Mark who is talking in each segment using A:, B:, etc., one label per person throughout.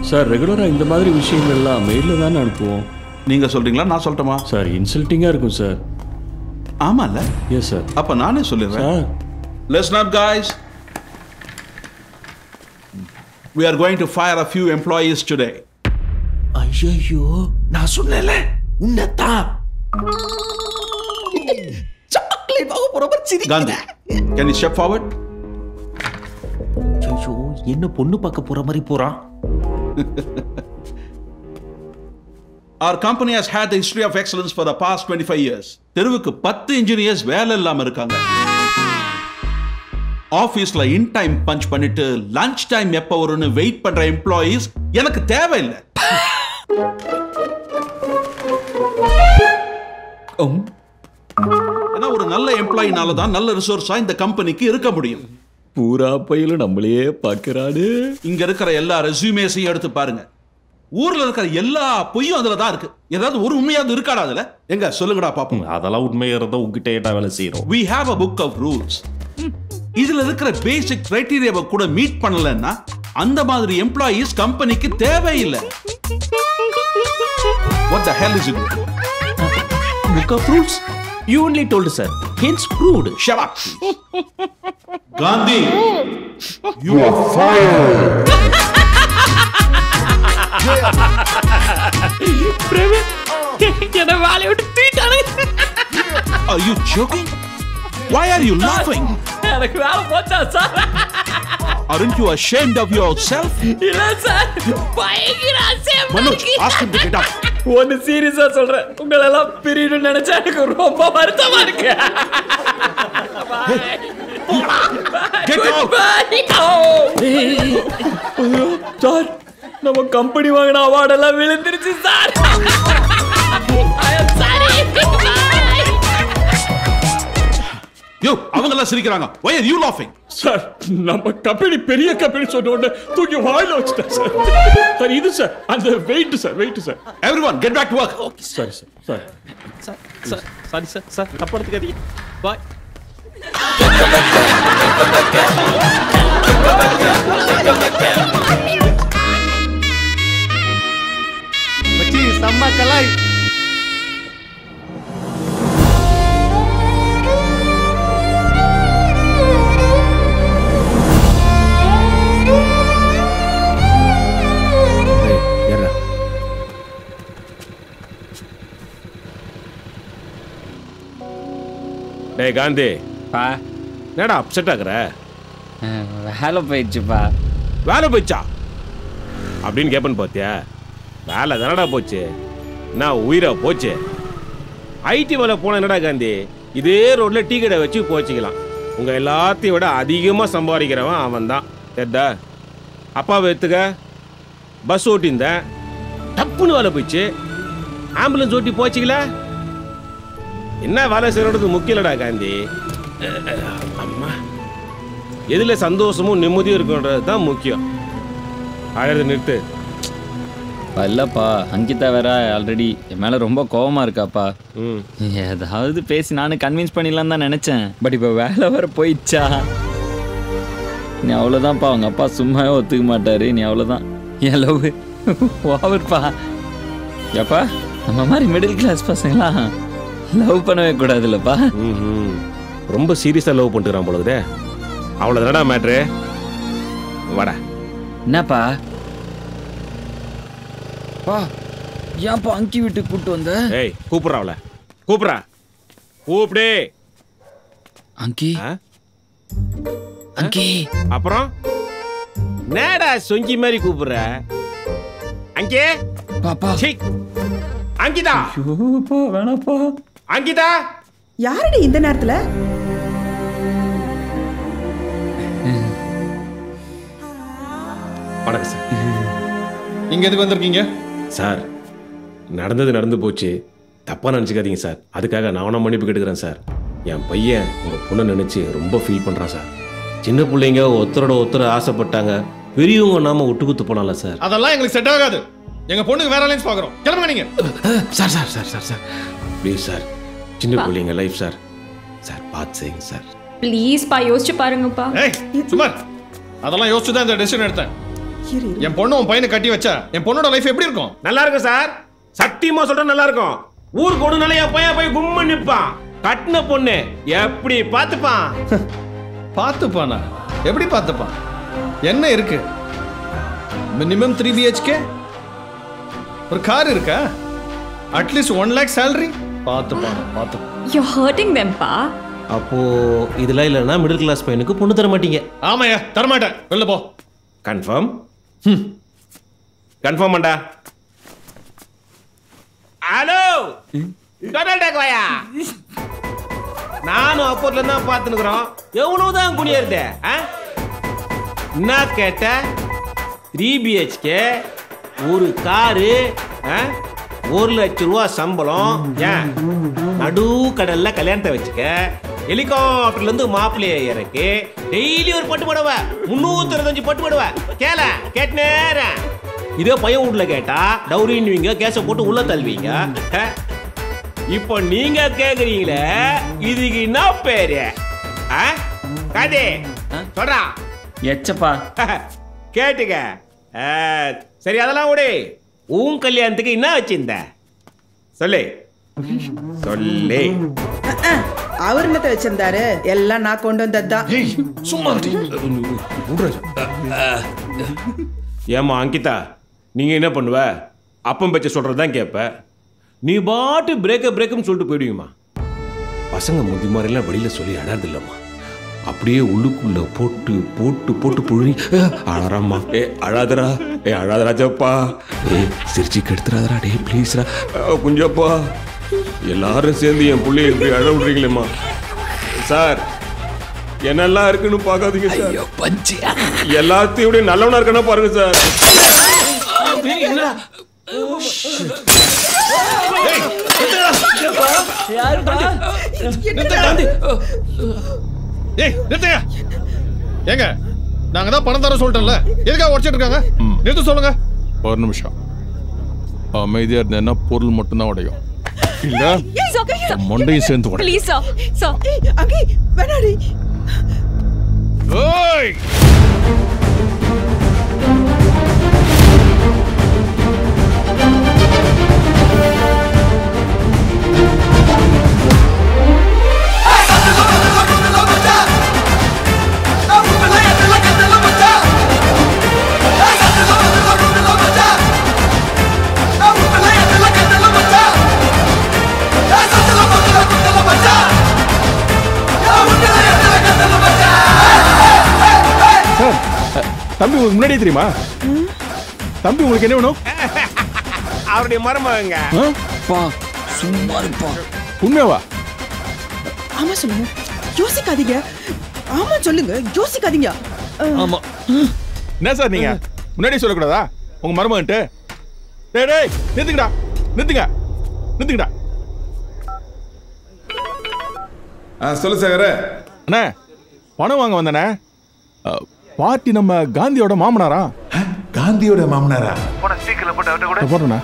A: Sir ரெகுலராக இந்த மாதிரி விஷயங்கள்லாம் மெயிலில் தானே அனுப்புவோம்.
B: நீங்கள் சொல்கிறீங்களா நான் சொல்லட்டுமா?
A: சார் இன்சல்ட்டிங்காக இருக்கும் சார்.
B: ஆமாம்ல?
A: Yes sir.
B: அப்போ நானே சொல்லிடுறேன் sir. Listen up guys. We are going to fire a few employees today.
C: ஐயோ நான் சொன்னேன்ல உன்னதான் சாக்லேட் வாங்க போற மாதிரி சிரிக்கிறேன்.
B: Gandhi, can you step forward?
C: ஐயோ என்ன பொண்ணு பார்க்க போற மாதிரி போறான்.
B: Our company has had the history of excellence for the past 25 years. தெருவுக்கு 10 engineers வேலை இல்லாம இருக்காங்க. ஆபீஸ்ல இன் டைம் பஞ்ச் பண்ணிட்டு லஞ்ச் டைம் எப்ப வரும்னு வெயிட் பண்ற எம்ப்ளாயீஸ் எனக்கு தேவையில்லை. ஏன்னா ஒரு நல்ல எம்ப்ளாயினால தான் நல்ல ரிசோர்ஸா இந்த கம்பெனிக்கு இருக்க முடியும்.
A: பூரா பையில நம்மளையே பார்க்கறாரு.
B: இங்க இருக்கிற எல்லா ரெஸ்யூமேஸையும் எடுத்து பாருங்க. ஊர்ல இருக்கிற எல்லா பொய்யும் அதுல தான் இருக்கு. ஏதாவது ஒரு உண்மையாவது இருக்காடா அதுல? எங்க சொல்லுங்கடா பாப்போம்.
D: அதெல்லாம் உண்மையறத உங்ககிட்ட ஏட்டா வேலை செய்யறோம்.
B: We have a book of rules. இதுல இருக்கிற பேசிக் கிரைட்டீரியாவை கூட மீட் பண்ணலன்னா அந்த மாதிரி எம்ப்ளாயீஸ் கம்பெனிக்கு தேவையில்லை. What the hell is it?
C: Book of rules? You only told sir. Hence proved.
B: Shut up. Gandhi, you are fired.
C: என்ன வேலைய விட்டு தூக்கிட்டானே.
B: Are you joking? Why are you laughing?
C: எனக்கு வேலை போச்சா sir?
B: Aren't you ashamed of yourself?
C: இல்ல sir பயங்கர ashamed.
B: Manoj, ask him to get up.
C: ஒன்னு சீரியஸா சொல்றேன். உங்களை எல்லாம் பிரியணும்னு நினைச்சா எனக்கு ரொம்ப வருத்தமா இருக்கு.
B: Get out.
C: சார் நம்ம கம்பெனி வாங்கின அவார்ட் எல்லாம் விழுந்துருச்சு சார்.
B: யோ அவங்க எல்லாம் சிரிக்கறாங்க. Why are you laughing?
A: Sir நம்ம கம்பெனி பெரிய கம்பெனி சொன்ன உடனே தூக்கி வாயில வச்சிட்டேன் சார். சார் இது சார் அந்த weight sir.
B: Everyone get back to work.
A: சரி சார்.
C: சாரி சார் தப்பா எடுத்துக்காதீங்க. பாய்.
E: மச்சி சம்மா கலாய்.
F: டேய் காந்தி பா என்னடா அப்செட் ஆகுற?
G: வேலை போயிடுச்சுப்பா.
F: வேலை போயிடுச்சா அப்படின்னு கேப்பன்னு பார்த்தியா? வேலை தானடா போச்சு. நான் உயிரா போச்சு. ஐடி வேலை போன என்னடா காந்தி இதே ரோட்ல டீ கடை வச்சு போச்சுக்கலாம். உங்க எல்லாத்தையும் விட அதிகமாக சம்பாதிக்கிறவன் அவன் தான். தெரிதா? அப்பாவை எடுத்துக்க. பஸ் ஓட்டியிருந்தேன், டப்புன்னு வேலை போயிடுச்சு. ஆம்புலன்ஸ் ஓட்டி போச்சுக்கல. என்ன வேலை செய்யறது முக்கியம் இல்லடா காந்தி. அம்மா எதுல சந்தோஷமும் நிம்மதியும் இருக்குன்றது தான் முக்கியம். அழகு நிறுத்து.
G: இல்லப்பா அங்கிதா வேற ஆல்ரெடி என் மேல ரொம்ப கோவமா இருக்காப்பா. ஏதாவது பேசி நானும் கன்வின்ஸ் பண்ணிடலாம் தான் நினைச்சேன். பட் இப்போ வேலை வர போயிடுச்சா? நீ அவ்வளோதான்ப்பா. அவங்க அப்பா சும்மாவே ஒத்துக்க மாட்டாரு. நீ அவ்வளோதான். என் லவ் ஓவர்ப்பா. ஏப்பா நம்ம மாதிரி மிடில் கிளாஸ் பசங்களாம் லவ் பண்ணவே கூடாதுல்லப்பா.
F: ரொம்ப சீரியஸா லவ் பண்ணிட்டுறான் போலதே. அவ்வளோதானடா மேட்ரு. வாடா.
G: என்னப்பா பா ஏன்ப்பா அங்கி விட்டு கூப்பிட்டு வந்த?
F: ஏய் கூப்பிட்றா அவளை. கூப்பிடு.
G: அங்கி அங்கி.
F: அப்புறம் நேடா சொங்கி மாதிரி கூப்பிடுற? அங்கே
G: பாப்பா.
F: அங்கிதா
G: வேணாப்பா.
F: அங்கிதா
H: யாரடி இந்த நேரத்துல?
F: வணக்கம் சார்.
E: இங்க எதுக்கு வந்திருக்கீங்க
F: சார்? நடந்தது நடந்து போச்சு, தப்பா நினச்சிக்காதீங்க சார். அதுக்காக நானும் மன்னிப்பு கேட்டுக்கிறேன் சார். என் பையன் உங்க பொண்ணை நினைச்சு ரொம்ப ஃபீல் பண்றான் சார். சின்ன பிள்ளைங்க ஒருத்தரோட ஒருத்தர் ஆசைப்பட்டாங்க, பெரியவங்க நாம விட்டு குத்து போனால சார்.
E: அதெல்லாம் எங்களுக்கு செட் ஆகாது. எங்க பொண்ணுக்கு வேற அலைன்ஸ் பாக்குறோம். கிளம்புங்க நீங்க.
F: Sir sir sir sir sir please sir. சின்ன பிள்ளைங்க லைஃப் சார். சார் பார்த்து செய்யுங்க சார்.
I: ப்ளீஸ் பா யோசிச்சு பாருங்கப்பா.
E: ஏய் சுமார். அதெல்லாம் யோசிச்சு தான் இந்த டெசிஷன் எடுத்தேன். என் பொண்ணு உன் பையனை கட்டி வச்சா என் பொண்ணோட லைஃப் எப்படி இருக்கும்?
F: நல்லா இருக்கும் சார், சத்தியமா சொல்றேன் நல்லா இருக்கும். ஊருக்கு ஒண்ணு நாளையா பையன் போய் கும்ம நிப்பான். கட்டின பொண்ணு எப்படி பாத்துப்பான்?
E: பாத்துப்பானா? எப்படி பாத்துப்பான்? என்ன இருக்கு? மினிமம் 3 BHK, ஒரு கார் இருக்கா? At least 1 lakh salary. பாத்துப்பானா? பாத்துப்பான்.
I: You're hurting them, pa.
D: அப்போ இதெல்லாம் இல்லைன்னா மிடில் கிளாஸ் பையனுக்கு பொண்ணு தர மாட்டீங்க?
E: ஆமாயா, தரமாட்டேன். வெளில போ.
F: கன்ஃபார்ம்? கன்ஃபார்ம் பண்ணடா. ஹலோ டொனால்ட் வாயா, நானும் அப்போர்ல தான் பார்த்துனுக்குறோம். எவ்வளவுதான் குனியறது? என்ன கேட்ட? 3 BHK, ஒரு காரு, 1 லட்ச ரூபா சம்பளம். ஏன் நடு கடல்ல கல்யாணத்தை வச்சுக்க, ஹெலிகாப்டர்ல இருந்து மாப்பிள்ளைய இறக்கி டெய்லி ஒரு பட்டு போடுவ, 365 பட்டு போடுவ. கேட்டேற இதே பையன் வீட்டுல கேட்டா டவுரின்னுவீங்க, கேஸ போட்டு உள்ள தள்ளுவீங்க. இப்போ நீங்க கேக்குறீங்களே இதுக்கு என்ன பேரு? காதே சொல்றா.
G: எச்சப்பா
F: கேட்டுக்க. சரி அதெல்லாம் விடு. உன் கல்யாணத்துக்கு என்ன வச்சிருந்த சொல்லு சொல்லு.
H: அவர் என்னத்தை வச்சிருந்தாரு? எல்லாம் நான் கொண்டு வந்ததுதான்.
E: சும்மா
F: ஏமா அங்கிதா, நீங்க என்ன பண்ணுவ? அப்பம் பச்சை சொல்றதுதான் கேட்ப. நீ பாட்டு பிரேக்குன்னு சொல்லிட்டு போயிடுவீங்கம்மா. பசங்க முந்தி மாதிரிலாம் வெளியில சொல்லி அழறது இல்லம்மா, அப்படியே உள்ளுக்குள்ள போட்டு போட்டு போட்டு புழுவி அழறாம்மா. அழாதரா, அழாதராஜப்பா, சிரிச்சு கெடுத்துறாதரா, டே ப்ளீஸ்ரா குஞ்சப்பா. எல்லாரும் சேர்ந்து என் பிள்ளைய இப்படி அழ விடுறீங்களேம்மா. சார் என்னெல்லாம் இருக்குன்னு பார்க்காதீங்க சார், எல்லாத்தையும் விட நல்லவனா இருக்கனா பாருங்க சார்.
E: ஏங்க நாங்க தான் பணம் தர சொல்லிட்டோம்ல, எதுக்காக உடைச்சிட்டு இருக்காங்க? நிறுத்த சொல்லுங்க.
J: ஒரு நிமிஷம் அமைதியா இருந்தேன்னா பொருள் மட்டும்தான் உடையும், இல்ல மண்டையும் சேர்ந்து உடையும்.
I: Please, sir. Sir.
H: அங்கே வேணாடி.
J: ஓய் தம்பி உங்களுக்கு முன்னாடியே தெரியுமா? தம்பி உங்களுக்கு என்ன வேணும்?
F: அவருடைய மருமகங்க.
G: சும்மா இருப்பா.
J: உண்மையாவா?
H: ஆமா சொல்லுங்க, யோசிக்காதீங்க. ஆமா சொல்லுங்க, யோசிக்காதீங்க.
J: ஆமா. என்ன சார் நீங்க முன்னாடியே சொல்லக்கூடாதா உங்க மருமகன்ட்டு? டேய் டேய் நிறுத்துங்கடா, நிறுத்துங்கடா.
K: சொல்லு சேகர.
J: அண்ணா பணம் வாங்க வந்தனே. பார்ட்டி நம்ம காந்தியோட மாமனாரா?
K: காந்தியோட மாமனாரா?
J: போட்டோண்ணா.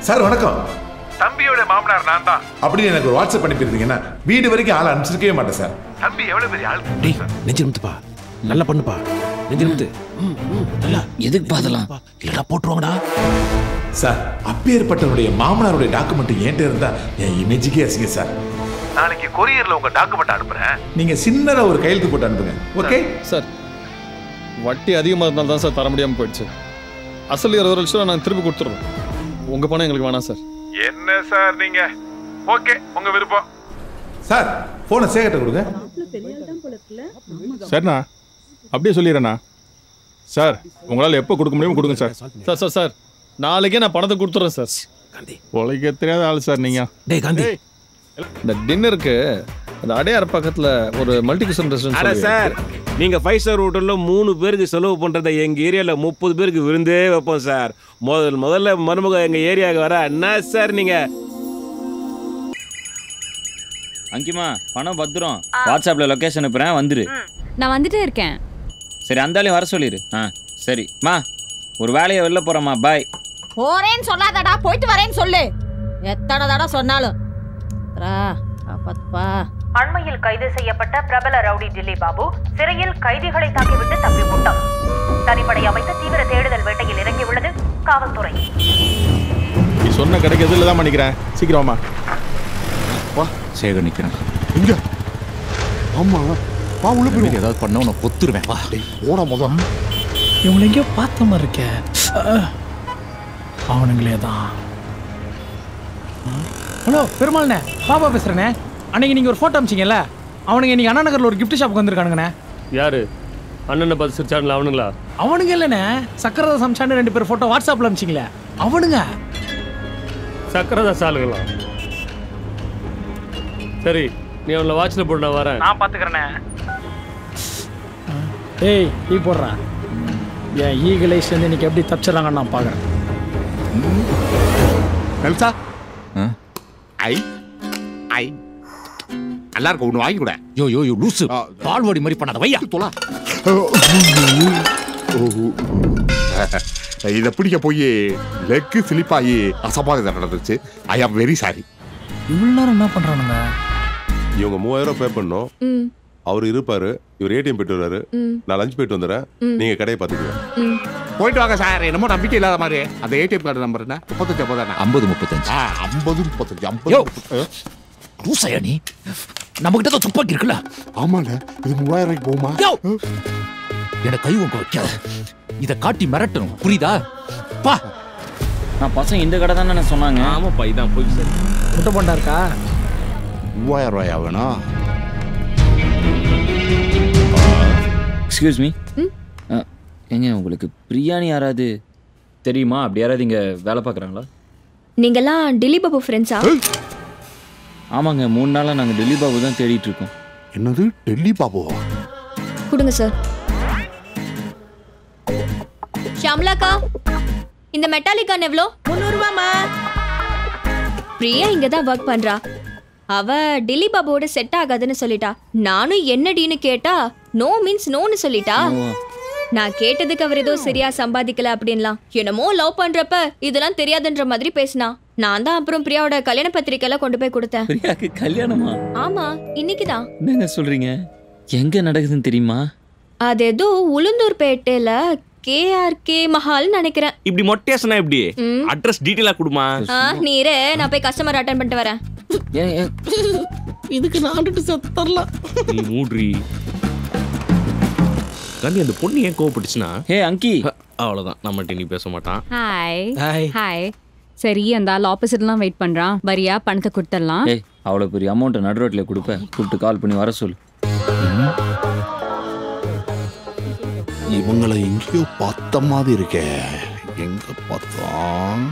K: சார் வணக்கம்.
L: தம்பியோட மாமனார் நான் தான்.
K: அப்படி எனக்கு ஒரு வாட்ஸ்அப் அனுப்பியிருந்தீங்கன்னா வீடு வரைக்கும் ஆள் அனுப்பிச்சிருக்கவே மாட்டேன் சார்.
L: தம்பி எவ்வளவு பெரிய ஆள்?
F: டேய் நெஞ்சிருந்துப்பா, நல்லா பண்ணுப்பா, நெஞ்சிருந்து நல்லா.
G: எதுக்கு பாதலாம்?
F: இல்லடா போட்டுருவாங்கடா.
K: சார் அப்பேற்பட்டவருடைய மாமனாருடைய டாக்குமெண்ட் என்கிட்ட இருந்தா என் இமேஜுக்கே அசிங்க சார்.
L: நாளைக்கு கொரியர்ல உங்க டாக்குமெண்ட் அனுப்புறேன்,
K: நீங்க சின்னதா ஒரு கையெழுத்து போட்டு அனுப்புங்க. Okay
E: sir. வட்டி அதிகமாக இருந்தால் தான் சார் தர முடியாமல் போயிடுச்சு. அசல் 20 லட்சம் நாங்கள் திருப்பி கொடுத்துட்றோம். உங்க பணம் எங்களுக்கு வேணாம் சார்.
L: என்ன சார் நீங்க? ஓகே உங்க விருப்பம்.
K: சார் போனை சேகட்ட கொடுங்க.
J: சரிண்ணா அப்படியே சொல்லிடுறேண்ணா. சார் உங்களால் எப்போ கொடுக்க முடியுமோ கொடுங்க சார்.
E: சார் சார் சார் நாளைக்கே நான் பணத்தை கொடுத்துட்றேன் சார்.
J: உழைக்க தெரியாத ஆள் சார் நீங்க.
F: டேய் காந்தி,
E: இந்த டின்னருக்கு அந்த அடையார் பக்கத்தில் ஒரு மல்டி குசன் ரெஸ்டாரண்ட்
F: சார். நீங்க 5 ஸ்டார் ஹோட்டல்ல 3 பேருக்கு செலவு பண்றதை எங்க ஏரியால 30 பேருக்கு விருந்தே வைப்போம் சார். முதல்ல மருமக எங்க ஏரியாவுக்கு வர என்ன சார் நீங்க?
G: அங்கிமா பணம் பத்திரம். வாட்ஸ்அப்ல லொகேஷன் அனுப்புறேன், வந்துரு.
I: நான் வந்துட்டே இருக்கேன்.
G: சரி அந்தாலையும் வர சொல்லிடு. சரி மா, ஒரு வேலையை வெளில போறேம்மா, பாய்.
M: போறேன்னு சொல்லாதடா, போயிட்டு வரேன்னு சொல்லு. எத்தனை தடவை சொன்னாலும் பாத்துப்பா.
N: அண்மையில் கைது செய்யப்பட்ட பிரபல ரவுடி டில்லி பாபு சிறையில் கைதிகளை தாக்கிவிட்டு தப்பி ஓட்டம். தனிப்படை அமைத்து தீவிர தேடுதல் வேட்டையில் இறங்கியுள்ளது காவல்துறை.
E: நீ சொன்ன கடைக்கு எதிரில் தான் பண்ணிக்கிறேன். சீக்கிரமா
O: வா. சேகர் நிக்கிறேன்.
P: இங்க. ஆமா. வா உள்ள போய்
O: ஏதாவது பண்ண உன்னை கொத்துருவேன். வா.
P: ஓட முதம்.
C: இவங்களை எங்கேயோ பார்த்த மாதிரி இருக்க. அவனுங்களே தான். ஹலோ பெருமாள்ண்ணே, பாபா பேசுறேண்ணே. அன்னைக்கு நீங்க ஒரு போட்டோ அமிச்சிங்கல்ல, அவனுங்க இன்னைக்கு அண்ணா நகர்ல ஒரு கிஃப்ட் ஷாப்புக்கு வந்திருக்கானுங்கண்ணே.
Q: யாரு? அண்ணனை பார்த்து சிரிச்சானுங்களா அவனுங்களா?
C: அவனுங்க இல்லைண்ணே, சக்கரதா சம்சான்னு 2 பேர் போட்டோ வாட்ஸ்அப்ல அமிச்சிங்களே அவனுங்க.
Q: சக்கரதா சாலுங்களா? சரி, நீ அவனை வாட்ச்ல போட்டு நான் வரேன்.
C: நான் பாத்துக்கிறேண்ணே. ஏய் ஈ போடுறா. என் ஈகிளைஸ்ல இருந்து இன்னைக்கு எப்படி தப்பிச்சிடறாங்கன்னு நான் பாக்குறேன்.
P: நல்சா ஐ ஐ நல்லா இருக்க ஒன்று வாங்கி கூட.
O: யோ யோ யோ லூசு, பால்வாடி மாதிரி பண்ணாத வையா
P: தொலா. இதை பிடிக்க போய் லெக்கு ஸ்லிப்பாகி அசம்பாவிதம் நடந்துச்சு. ஐ ஆம் வெரி சாரி.
C: இவ்வளோ நேரம் என்ன பண்றானுங்க?
R: இவங்க 3000 பே பண்ணோம். அவர் இருப்பாரு, இவர் ஏடிஎம் போயிட்டு வர்றாரு. நான் லஞ்ச் போயிட்டு வந்துடுறேன், நீங்க கடையை பார்த்துக்குவேன்.
P: போயிட்டு வாங்க சார். என்னமோ நம்பிக்கை இல்லாத மாதிரி. அந்த ஏடிஎம் கார்டு நம்பர் என்ன? 35
O: 50 35.
P: 50 35 50.
O: லூசையா நீ? நம்ம கிட்ட தான் துப்பாக்கி இருக்குல்ல?
P: ஆமாங்க. இது 3000 ரூபாய்க்கு போகுமா?
O: எனக்கு கை உங்க வைக்காத. இதை காட்டி மிரட்டணும், புரியுதா? பா.
G: நான் பசங்க இந்த கடை தானே சொன்னாங்க.
F: ஆமாப்பா, இதான் போய் சார்.
C: முட்டை போண்டா இருக்கா?
P: 3000 ரூபாயா வேணும்?
G: எக்ஸ்கியூஸ் மீ, ஏங்க உங்களுக்கு பிரியாணி யாராவது தெரியுமா? அப்படி யாராவது இங்கே வேலை பார்க்குறாங்களா?
I: நீங்கெல்லாம் டில்லி பாபு ஃப்ரெண்ட்ஸா?
G: ஆமாங்க, 3 நாளாக நாங்கள் டெல்லி பாபு தான் தேடிட்டு இருக்கோம்.
P: என்னது டெல்லி பாபுவா?
I: கொடுங்க சார். ஷாம்லாக்கா, இந்த மெட்டாலிக் கன் எவ்வளோ?
H: 300 ரூபாமா.
I: பிரியா இங்க தான் ஒர்க் பண்றா. அவ டில்லி பாபுவோட செட் ஆகாதுன்னு சொல்லிட்டா. நானும் என்னடின்னு கேட்டா நோ மீன்ஸ் நோன்னு சொல்லிட்டா. நான் கேட்டதுக்கு அவர் ஏதோ சரியா சம்பாதிக்கல அப்படின்லாம், என்னமோ லவ் பண்றப்ப இதெல்லாம் தெரியாதுன்ற மாதிரி பேசினா. நான் தான் அப்புறம் பிரியாவோட கல்யாண பத்திரிக்கை எல்லாம் கொண்டு போய் கொடுத்தேன்.
G: பிரியாக்கு கல்யாணமா?
I: ஆமா, இன்னைக்குதான்.
G: என்னங்க சொல்றீங்க? எங்க நடக்குதுன்னு தெரியுமா?
I: அது ஏதோ உளுந்தூர்பேட்டையில KRK மஹால் நினைக்கிறேன்.
F: இப்படி மொட்டையா சொன்னா எப்படி? அட்ரஸ் டீடைலா கொடுமா?
I: நீரே, நான் போய் கஸ்டமர் அட்டெண்ட் பண்ணிட்டு வரேன்.
C: இதுக்கு நான் செத்தரலாம்.
F: நீ மூட்ரி. கண்டி அந்த பொண்ணு ஏன் கோவப்பட்டுச்சுன்னா,
G: ஹே அங்கி,
F: அவ்வளவுதான், நம்மகிட்ட நீ பேச மாட்டான்.
I: Hi hi. சரி, அந்த ஆள் ஆப்போசிட்லாம் வெயிட் பண்றான். வரியா, பணத்தை கொடுத்துடலாம்.
G: ஏய், அவ்வளோ பெரிய அமௌண்ட்டை நடு ரோட்டில் கொடுப்பேன். கூப்பிட்டு கால் பண்ணி வர சொல்லு.
P: இவங்களை எங்கேயோ பார்த்த மாதிரி இருக்கே. எங்க பார்த்தோம்?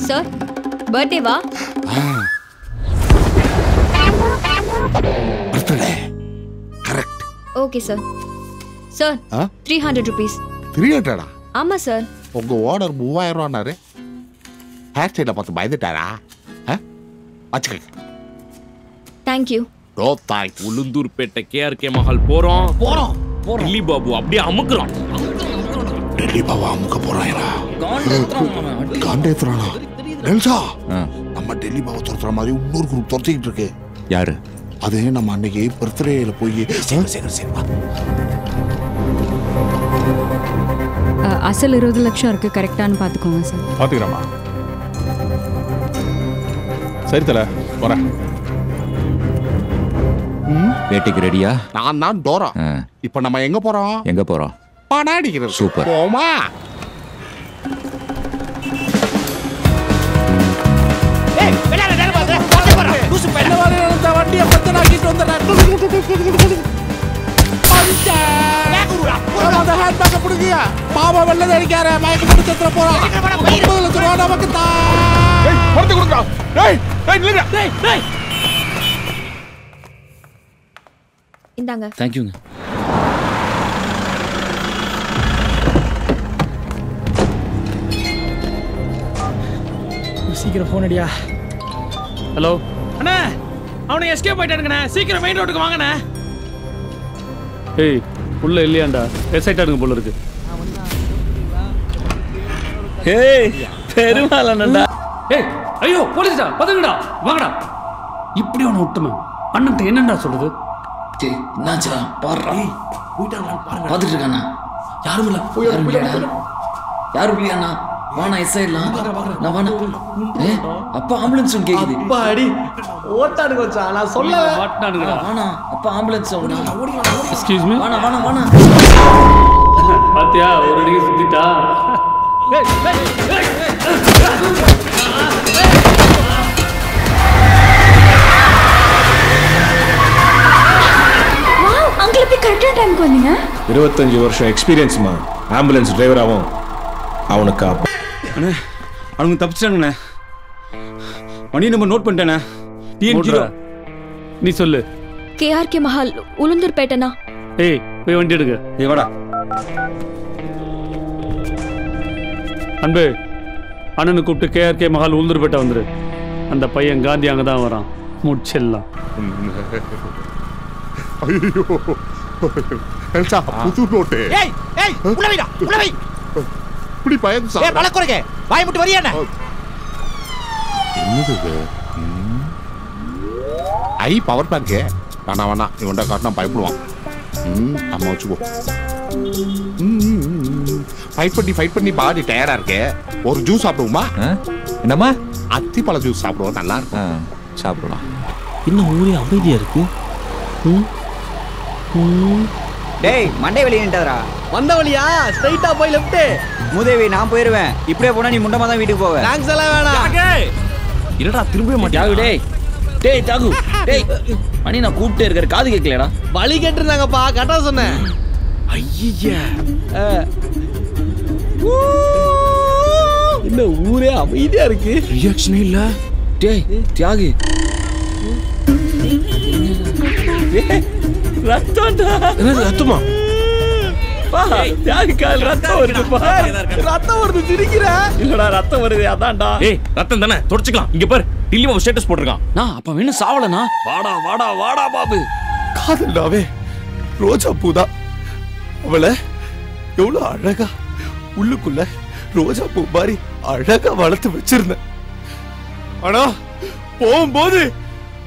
I: சார், பர்த்டேவா?
P: Birthday. Correct.
I: Okay sir. Sir, 300 rupees.
P: 300?
I: ஆமா சார்.
P: உங்க ஓனர் 3000 ரூபானாரு. ஹேர் ஸ்டைல பார்த்து பயந்துட்டாரா? வச்சுக்க.
I: Thank you.
P: No thanks.
F: Ulundurpet KRK Mahal போறோம். டில்லி பாபு அப்படியே அமுக்குறான்.
P: டில்லி பாபு அமுக்க போறாங்களா? காண்டேத்ரானா? நெல்சா, நம்ம டில்லி பாபு துரத்துற மாதிரி இன்னொரு குரூப் துரத்திக்கிட்டு இருக்கு.
O: யாரு?
P: அது நம்ம அன்னைக்கு பர்த்டேல போய்
I: அசல் 20 லட்சம் இருக்கு. கரெக்டானு பாத்துக்கோங்க சார்.
E: பாத்துக்கிறேம்மா. சரி தல, வரேன்.
O: வேட்டைக்கு ரெடியா?
P: நான் தான் டோரா. இப்போ நம்ம எங்க போறோம்?
O: எங்க போறோம்?
P: பணம் அடிக்கிறது.
O: சூப்பர்.
P: போமா.
C: ஏய், வெளிய நேரா பாத்து. ஓடி போறா. லூசு பையல. என்ன வாரி அந்த வண்டியை பத்த நாக்கிட்டு வந்தறேன். பஞ்சா. வேகுறா. அந்த ஹேண்ட் பேக்க புடுங்க. பாபா வெள்ளத அடிக்காரே. மயக்க போட்டு செத்துற போறா. 30 லட்சம் ரூபாய் நமக்கு தா.
E: ஏய், பணத்தை கொடுங்கடா. ஏய், நில்லுடா.
C: டேய்.
I: இந்தாங்க.
G: தேங்க்யூங்க.
C: சீக்கிரம் போன் அடியா.
Q: ஹலோ
C: அண்ணா, அவனை எஸ்கேப் ஆயிட்டானுங்கண்ணே. சீக்கிரம் மெயின் ரோட்டுக்கு வாங்கண்ணே.
Q: ஏய், உள்ள இல்லையாண்டா? எக்ஸைட் ஆடுங்க போல இருக்கு.
G: ஏய், பெருமாள் அண்ணா.
C: ஏய், ஐயோ போலீஸ்டா, பதுங்கடா, வாங்கடா. இப்படி ஒன்று விட்டுமே.
Q: அண்ணன் என்னடா சொல்லுது?
G: என்னாச்சா பாடுறா பார்த்துட்டு இருக்காண்ணா. யாரும் இல்லை யாரும் இல்லையாண்ணா? வாண்ணா எஸ் ஆயிடலாம். நான் வாண்ணா. அப்பா ஆம்புலன்ஸ் கேக்குது.
S: அப்பா அடி ஓட்டானுங்க வச்சா நான் சொல்ல
G: வாண்ணா. அப்பா ஆம்புலன்ஸ்
Q: எக்ஸ்கியூஸ் மீ.
G: வாண்ணா வாண்ணா வாண்ணா.
Q: பாத்தியா ஒரு அடிக்கு சுத்திட்டா.
I: அங்கிள் எப்படி கரெக்டான டைம்க்கு வந்தீங்க?
F: 25 வருஷம் எக்ஸ்பீரியன்ஸ்மா ஆம்புலன்ஸ் டிரைவராகவும். அவனுக்கு
G: அண்ணே அவங்க தப்பிச்சிட்டாங்கண்ணே. மணி நம்பர் நோட் பண்ணிட்டேண்ணே. டிஎன்0.
Q: நீ சொல்லு.
I: கேஆர்கே மஹால் உளுந்தூர்பேட்டைனா.
Q: ஏய் போய் வண்டி எடுங்க.
G: வாடா.
Q: அன்பு அண்ணனு கூப்பிட்டு கேஆர்கே மஹால் உளுந்தூர்பேட்டை வந்துரு. அந்த பையன் காந்தி அங்கே தான் வரான். முடிச்சிடலாம்.
P: ஐயோ எல்சா புது நோட்டு.
C: ஏய் ஏய் உள்ள வைடா உள்ள வை.
P: இப்படி பயம் சார்.
C: ஏய் பலக்குறங்க வாய் முட்டி வரியா என்ன?
P: என்னது இது? ஐ பவர் பேங்க். வேணா இவன்ட காட்டினா பயப்படுவான். அம்மா வச்சுக்கோ. ஃபைட் பண்ணி பாடி டயர்டா இருக்கு. ஒரு ஜூஸ் சாப்பிடுவோமா?
O: என்னம்மா?
P: அத்திப்பழ ஜூஸ் சாப்பிடுவோம். நல்லா இருக்கும்.
O: சாப்பிடலாம்.
D: இன்னும் ஊரே அமைதியா இருக்கு.
S: டேய் மண்டை வெளியேண்டறா. வந்த வழியா ஸ்ட்ரைட்டா போய் லெஃப்ட். மூதேவி நான் போயிடுவேன். இப்படியே போனா நீ முண்டமா தான் வீட்டுக்கு போவே. தேங்க்ஸ் எல்லாம் வேணாம்.
G: இல்லடா திரும்பவே மாட்டியா? டேய் டேய் தாகு டேய் மணி நான் கூப்பிட்டே இருக்கற காது கேட்கலடா.
S: வழி கேட்டிருந்தாங்கப்பா கரெக்டா சொன்னேன். ஐயா
G: இந்த ஊரே அமைதியா இருக்கு. ரியாக்ஷனே இல்ல. டேய் தியாகி ரத்தம்டா.
F: என்னது ரத்தமா?
G: பா தியாகி கால் ரத்தம் வருது பா. ரத்தம் வருது சிரிக்கிற. இல்லடா ரத்தம் வருது அதான்டா.
T: ஏய் ரத்தம் தானே தொடச்சுக்கலாம். இங்க பாரு டில்லிமா ஸ்டேட்டஸ் போட்டுருக்கான்.
G: நான் அப்ப வேணும் சாவலனா. வாடா வாடா வாடா பாபு.
U: காதல்டாவே ரோஜா பூதா. அவளை எவ்வளவு அழகா உள்ளுக்குள்ள ரோஜா பூ மாதிரி அழகா வளர்த்து வச்சிருந்தேன். ஆனா போகும்போது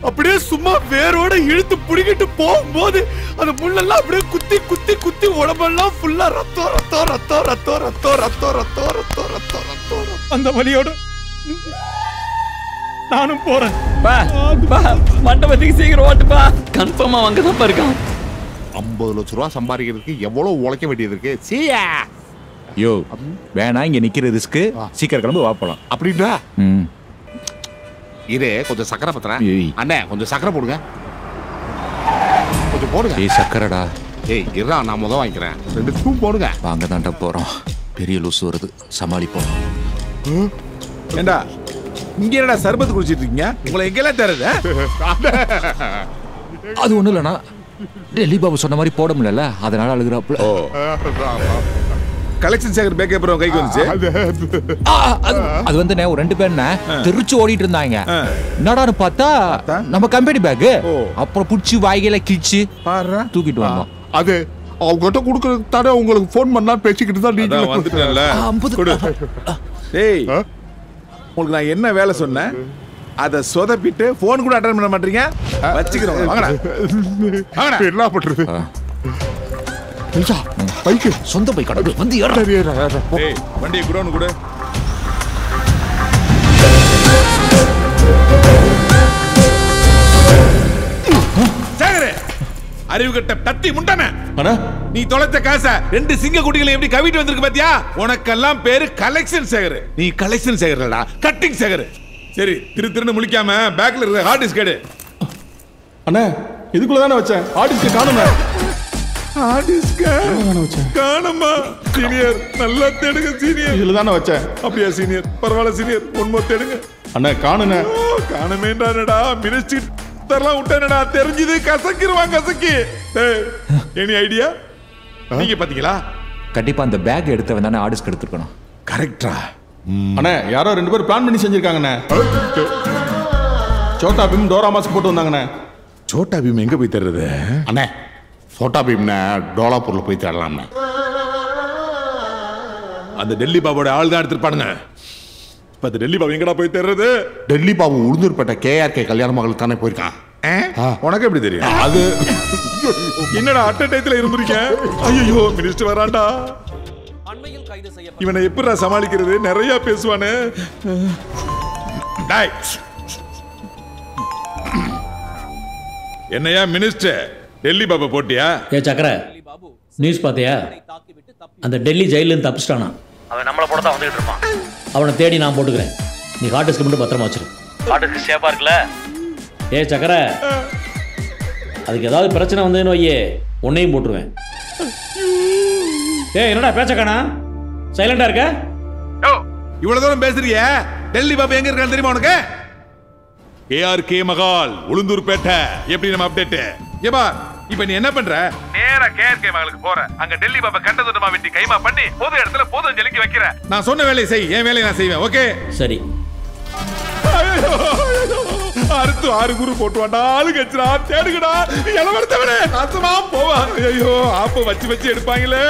U: அப்படியே சும்மா வேரோட இழுத்து புடிக்கிட்டு போகும்போது அந்த முள்ளெல்லாம் அப்படியே குத்தி குத்தி குத்தி உடம்பெல்லாம் ஃபுல்லா ரத்தம் ரத்தம் ரத்தம் ரத்தம் ரத்தம் ரத்தம் ரத்தம் ரத்தம் ரத்தம் ரத்தம்.
A: அந்த வலியோட நானும் போறேன்.
G: மண்டபத்துக்கு சீக்கிரம் ஓட்டுப்பா. கன்ஃபார்மா அங்கதான் இருக்கான்.
P: 50 லட்சம் ரூபா சம்பாதிக்கிறதுக்கு எவ்வளவு உழைக்க வேண்டியது இருக்கு. சீயா
O: யோ வேணா இங்க நிக்கிற ரிஸ்க். சீக்கிரம் கிளம்பி வாப்பலாம்.
P: அப்படின்றா? இது கொஞ்சம் சக்கரை பத்திரா. அண்ணே கொஞ்சம் சக்கரை போடுங்க. கொஞ்சம் போடுங்க.
O: ஏய் சக்கரடா.
P: ஏய் இருடா நான் முதல் வாங்கிக்கிறேன். 2 ஸ்பூன் போடுங்க.
O: வாங்க தாண்டா போறோம். பெரிய லூசு வருது சமாளிப்போம்.
K: ஏண்டா இங்க என்னடா சர்பத்து குடிச்சிட்டு இருக்கீங்க? உங்களை எங்கெல்லாம் தருது?
O: அது ஒண்ணும் இல்லைண்ணா. டெல்லி பாபு சொன்ன மாதிரி போட முடியல அதனால அழுகுறாப்புல.
K: கலெக்ஷன் சேகர் பேக் அப்புறம் கைக்கு வந்துச்சு.
O: அது வந்து ஒரு 2 பேர் தெரிச்சு ஓடிட்டு இருந்தாங்க. என்னடான்னு பார்த்தா நம்ம கம்பெனி பேக். அப்புறம் புடிச்சு வாய்கையில கிழிச்சு தூக்கிட்டு வந்தோம்.
P: அது அவங்ககிட்ட கொடுக்கறதுக்கு தானே உங்களுக்கு ஃபோன் பண்ணா பேசிக்கிட்டு தான் நீங்க
K: வந்துட்டேன்ல. டேய் உங்களுக்கு நான் என்ன வேலை சொன்னேன்? அத சொதப்பிட்டு போன் கூட அட்டெண்ட் பண்ண மாட்டீங்க. வச்சுக்கிறோம். வாங்கடா வாங்கடா.
P: என்ன பண்றது? நிஜா பைக்
O: சொந்த பைக் கடை வந்து ஏறா.
K: ஏய் வண்டியை குடோன் குடு. சேகரே அறிவு கட்ட தத்தி முண்டமே. நீ தொலைத்த காசை 2 சிங்க குட்டிகளை எப்படி கவிட்டு வந்திருக்கு பாத்தியா? உனக்கெல்லாம் பேரு கலெக்ஷன் சேகர். நீ கலெக்ஷன் சேகர்டா, கட்டிங் சேகர். சரி திருன்னு முழிக்காம பேக்ல இருக்க ஹார்ட் டிஸ்க் எடு.
A: அண்ணே இதுக்குள்ள தானே வச்சேன். ஹார்ட் டிஸ்க் காணுமே.
K: ஹார்ட் டிஸ்க் காணுமா? சீனியர் நல்லா தேடுங்க சீனியர்.
A: இதுல தானே வச்சேன்.
K: அப்படியே சீனியர்? பரவாயில்ல சீனியர். ஒன்மோ தேடுங்க.
A: அண்ணே காணுனே.
K: காணுமேன்டானடா மினிஸ்டர் தரலாம் விட்டேனடா. தெரிஞ்சது கசக்கிடுவாங்க கசக்கி. Any idea? நீங்க பாத்தீங்களா?
O: கண்டிப்பா அந்த பேக் எடுத்தவன் தானே ஆர்டர்ஸ் எடுத்துக்கணும்.
K: கரெக்டா?
A: அண்ணே யாரோ 2 பேர் பிளான் பண்ணி செஞ்சிருக்காங்கண்ணே. சோட்டா பீம் டோரா மாஸ்க் போட்டு வந்தாங்கண்ணே.
K: சோட்டா பீம் எங்க போய் தேடுறது?
P: அண்ணே சோட்டா பீம்னா டோலாப்பூர்ல போய் தேடலாம்ண்ணே.
K: அந்த டெல்லி பாபோட ஆள் தான் எடுத்துருப்பானுங்க. இப்ப டெல்லி பாபு எங்கடா போய் தேடுறது?
P: டெல்லி பாபு உளுந்தூர்பேட்டை கேஆர்கே கல்யாண மகளுக்கு தானே போயிருக்கான்.
K: உனக்கு எப்படி தெரியும்? அது என்னடா அட்ட டயத்துல இருந்திருக்கேன். ஐயோ மினிஸ்டர் வரான்டா. இவனை எப்படிடா சமாளிக்கிறது? நிறைய பேசுவானே. என்னையா மினிஸ்டர் டெல்லி பாபா போட்டியா?
B: ஏ சக்கர நியூஸ் பார்த்தியா? அந்த டெல்லி ஜெயிலிருந்து தப்பிச்சிட்டானா?
T: அவன் நம்மளை போட தான் வந்துகிட்டு இருப்பான்.
B: அவனை தேடி நான் போட்டுக்கிறேன். நீ ஹார்ட் டிஸ்க் மட்டும் பத்திரமா வச்சிரு.
T: ஹார்ட் டிஸ்க் சேஃபா இருக்குல்ல?
B: ஏ சக்கர அதுக்கு ஏதாவது பிரச்சனை வந்ததுன்னு வையே உன்னையும் போட்டுருவேன். ஏ என்னடா பேச்சக்கானா சைலண்டா இருக்க?
K: இவ்வளவு தூரம் பேசுறிய டெல்லி பாபா எங்க இருக்கான்னு தெரியுமா உனக்கு? KRK மகால் உளுந்தூர்பேட்டை. எப்படி நம்ம அப்டேட்? ஏபா இப்ப நீ என்ன பண்ற?
L: நேரா KRK மகாலுக்கு போற. அங்க டெல்லி பாபா கண்டதுமா வெட்டி கைமா பண்ணி பொது இடத்துல பொது அஞ்சலிக்கு வைக்கிற.
K: நான் சொன்ன வேலையை செய். என் வேலையை நான் செய்வேன். ஓகே
B: சரி.
K: அடுத்து 6 குரு போட்டுவாண்டா. ஆளு கச்சுடா தேடுகடா. இளவரசவனே நாசமா போவா. ஐயோ ஆப்ப வச்சு எடுப்பாங்களே.